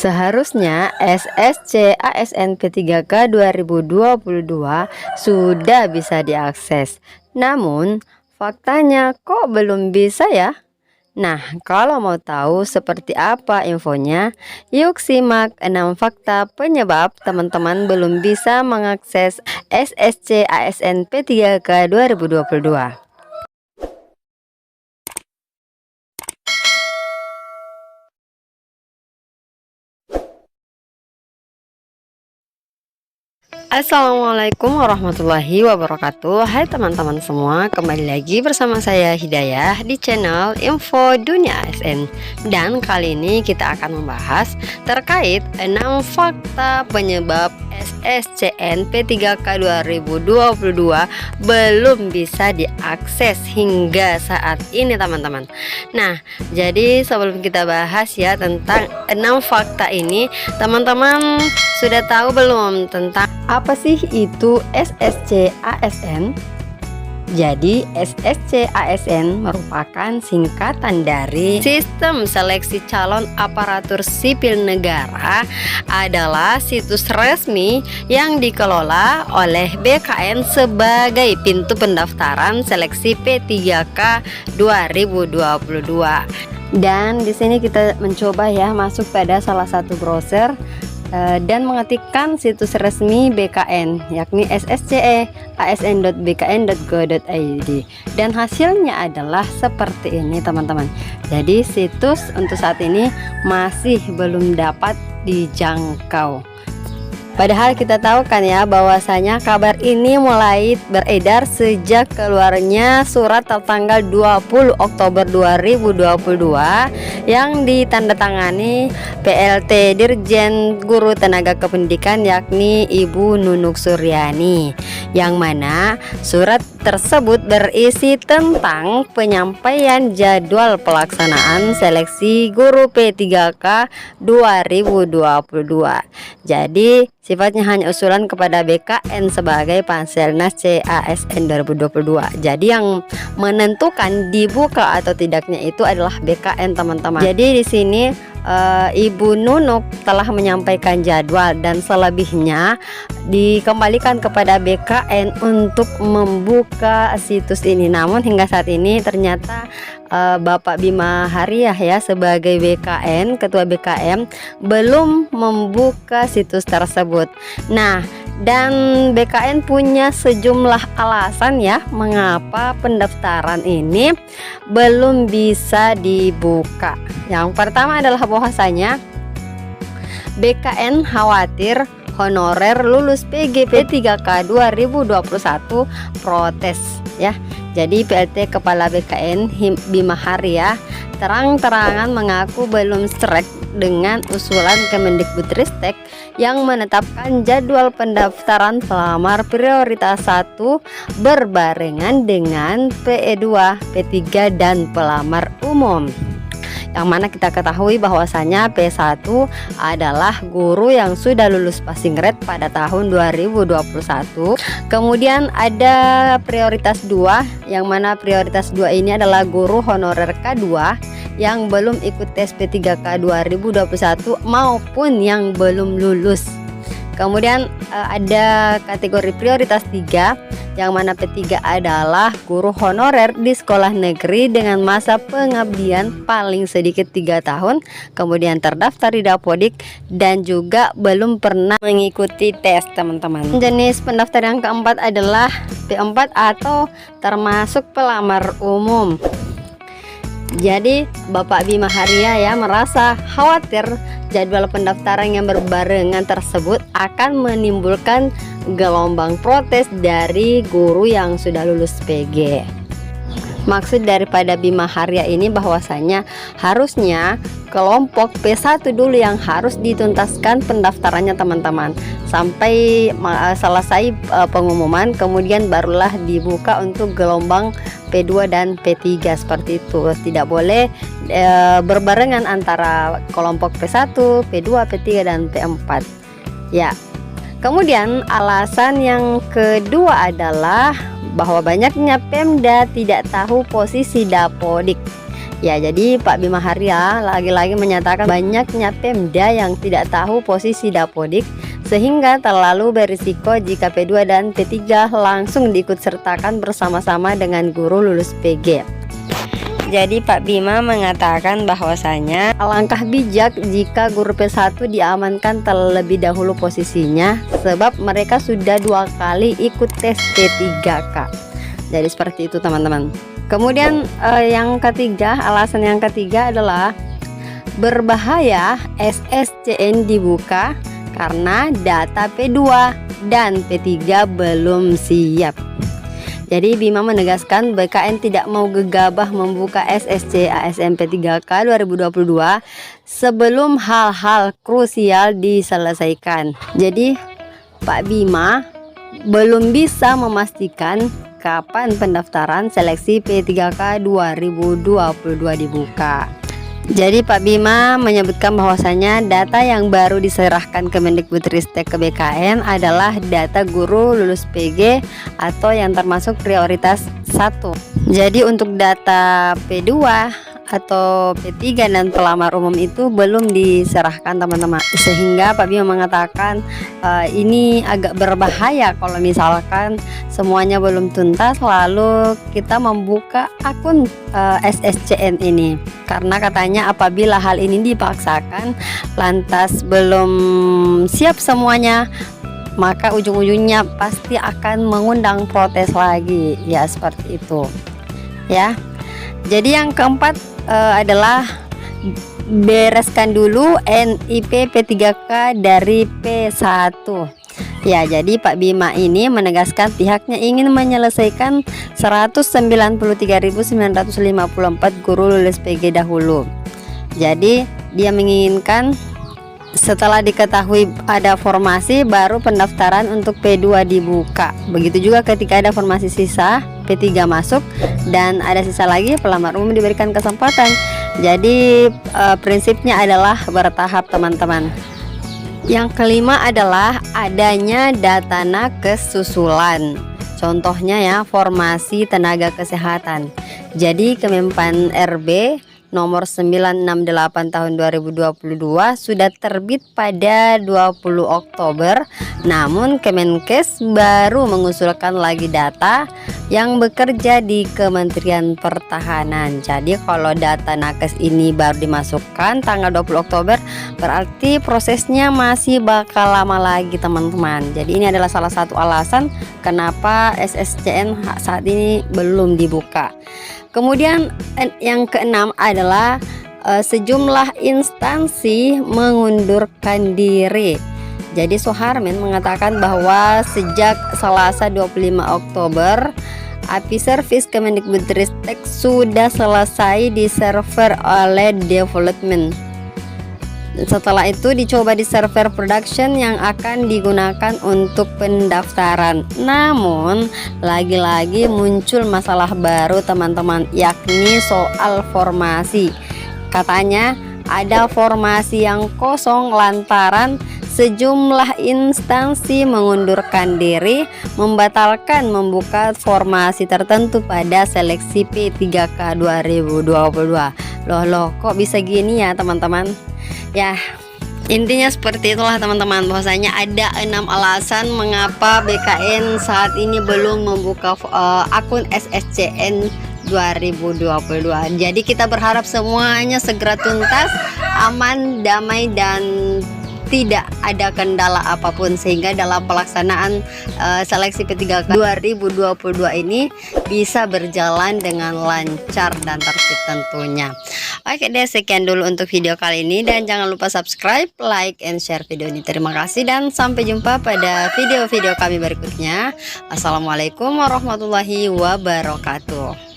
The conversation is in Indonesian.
Seharusnya SSC ASN P3K 2022 sudah bisa diakses. Namun, faktanya kok belum bisa ya? Nah, kalau mau tahu seperti apa infonya, yuk simak 6 fakta penyebab teman-teman belum bisa mengakses SSC ASN P3K 2022. Assalamualaikum warahmatullahi wabarakatuh. Hai teman-teman semua, kembali lagi bersama saya Hidayah di channel Info Dunia ASN. Dan kali ini kita akan membahas terkait 6 fakta penyebab SSCN P3K 2022 belum bisa diakses hingga saat ini teman-teman. Nah, jadi sebelum kita bahas ya tentang 6 fakta ini, teman-teman sudah tahu belum tentang apa sih itu SSC ASN? Jadi SSC ASN merupakan singkatan dari Sistem Seleksi Calon Aparatur Sipil Negara, adalah situs resmi yang dikelola oleh BKN sebagai pintu pendaftaran seleksi P3K 2022. Dan di sini kita mencoba ya masuk pada salah satu browser dan mengetikkan situs resmi BKN, yakni ssce.asn.bkn.go.id, dan hasilnya adalah seperti ini teman-teman. Jadi situs untuk saat ini masih belum dapat dijangkau. Padahal kita tahu kan ya bahwasanya kabar ini mulai beredar sejak keluarnya surat tertanggal 20 Oktober 2022 yang ditandatangani PLT Dirjen Guru Tenaga Kependidikan yakni Ibu Nunuk Suryani, yang mana surat tersebut berisi tentang penyampaian jadwal pelaksanaan seleksi guru P3K 2022. Jadi sifatnya hanya usulan kepada BKN sebagai Panselnas CASN 2022. Jadi yang menentukan dibuka atau tidaknya itu adalah BKN teman-teman. Jadi di sini Ibu Nunuk telah menyampaikan jadwal dan selebihnya dikembalikan kepada BKN untuk membuka situs ini. Namun hingga saat ini ternyata Bapak Bima Hariah ya sebagai BKN, Ketua BKM, belum membuka situs tersebut. Nah, dan BKN punya sejumlah alasan ya mengapa pendaftaran ini belum bisa dibuka. Yang pertama adalah bahwasanya BKN khawatir honorer lulus PGP 3K 2021 protes ya. Jadi PLT Kepala BKN Bima Hariah terang-terangan mengaku belum srek dengan usulan Kemendikbudristek yang menetapkan jadwal pendaftaran pelamar prioritas 1 berbarengan dengan PE2, P3 dan pelamar umum. Yang mana kita ketahui bahwasanya P1 adalah guru yang sudah lulus passing grade pada tahun 2021. Kemudian ada prioritas 2, yang mana prioritas 2 ini adalah guru honorer K2 yang belum ikut tes P3K 2021 maupun yang belum lulus. Kemudian ada kategori prioritas 3, yang mana P3 adalah guru honorer di sekolah negeri dengan masa pengabdian paling sedikit 3 tahun, kemudian terdaftar di Dapodik dan juga belum pernah mengikuti tes teman-teman. Jenis pendaftar yang keempat adalah P4 atau termasuk pelamar umum. Jadi Bapak Bima Hariah ya merasa khawatir jadwal pendaftaran yang berbarengan tersebut akan menimbulkan gelombang protes dari guru yang sudah lulus PG. Maksud daripada Bima Hariah ini bahwasanya harusnya kelompok P1 dulu yang harus dituntaskan pendaftarannya teman-teman sampai selesai pengumuman, kemudian barulah dibuka untuk gelombang P2 dan P3 seperti itu. Tidak boleh berbarengan antara kelompok P1, P2, P3 dan P4 ya. Kemudian alasan yang kedua adalah bahwa banyaknya Pemda tidak tahu posisi Dapodik. Ya, jadi Pak Bima Haria lagi-lagi menyatakan banyaknya Pemda yang tidak tahu posisi Dapodik sehingga terlalu berisiko jika P2 dan P3 langsung diikut sertakan bersama-sama dengan guru lulus PG. Jadi Pak Bima mengatakan bahwasanya alangkah bijak jika guru P1 diamankan terlebih dahulu posisinya sebab mereka sudah 2 kali ikut tes P3K. Jadi seperti itu teman-teman. Kemudian alasan yang ketiga adalah berbahaya SSCN dibuka karena data P2 dan P3 belum siap. Jadi Bima menegaskan BKN tidak mau gegabah membuka SSC ASN P3K 2022 sebelum hal-hal krusial diselesaikan. Jadi Pak Bima belum bisa memastikan kapan pendaftaran seleksi P3K 2022 dibuka. Jadi Pak Bima menyebutkan bahwasanya data yang baru diserahkan Kemendikbudristek ke BKN adalah data guru lulus PG atau yang termasuk prioritas 1. Jadi untuk data P2 atau P3 dan pelamar umum itu belum diserahkan teman-teman, sehingga Pak Bima mengatakan ini agak berbahaya kalau misalkan semuanya belum tuntas lalu kita membuka akun SSCN ini, karena katanya apabila hal ini dipaksakan lantas belum siap semuanya maka ujung-ujungnya pasti akan mengundang protes lagi, ya seperti itu ya. Jadi yang keempat adalah bereskan dulu NIP P3K dari P1. Ya, jadi Pak Bima ini menegaskan pihaknya ingin menyelesaikan 193.954 guru lulus PG dahulu. Jadi dia menginginkan setelah diketahui ada formasi baru pendaftaran untuk P2 dibuka. Begitu juga ketika ada formasi sisa P3 masuk dan ada sisa lagi pelamar umum diberikan kesempatan. Jadi prinsipnya adalah bertahap teman-teman. Yang kelima adalah adanya data nakes susulan. Contohnya ya, formasi tenaga kesehatan. Jadi Kemenpan RB nomor 968 tahun 2022 sudah terbit pada 20 Oktober. Namun Kemenkes baru mengusulkan lagi data yang bekerja di Kementerian Pertahanan. Jadi kalau data nakes ini baru dimasukkan tanggal 20 Oktober, berarti prosesnya masih bakal lama lagi teman-teman. Jadi ini adalah salah satu alasan kenapa SSCN saat ini belum dibuka. Kemudian yang keenam adalah sejumlah instansi mengundurkan diri. Jadi Soeharmin mengatakan bahwa sejak Selasa 25 Oktober API Service Kemendikbudristek sudah selesai di server oleh development. Setelah itu dicoba di server production yang akan digunakan untuk pendaftaran. Namun lagi-lagi muncul masalah baru teman-teman, yakni soal formasi. Katanya ada formasi yang kosong lantaran sejumlah instansi mengundurkan diri, membatalkan membuka formasi tertentu pada seleksi P3K 2022. Loh, kok bisa gini ya teman-teman? Ya, intinya seperti itulah teman-teman, bahwasanya ada 6 alasan mengapa BKN saat ini belum membuka akun SSCN 2022. Jadi kita berharap semuanya segera tuntas, aman, damai, dan tidak ada kendala apapun, sehingga dalam pelaksanaan seleksi P3K 2022 ini bisa berjalan dengan lancar dan tertib tentunya. Oke deh, sekian dulu untuk video kali ini, dan jangan lupa subscribe, like, and share video ini. Terima kasih dan sampai jumpa pada video-video kami berikutnya. Assalamualaikum warahmatullahi wabarakatuh.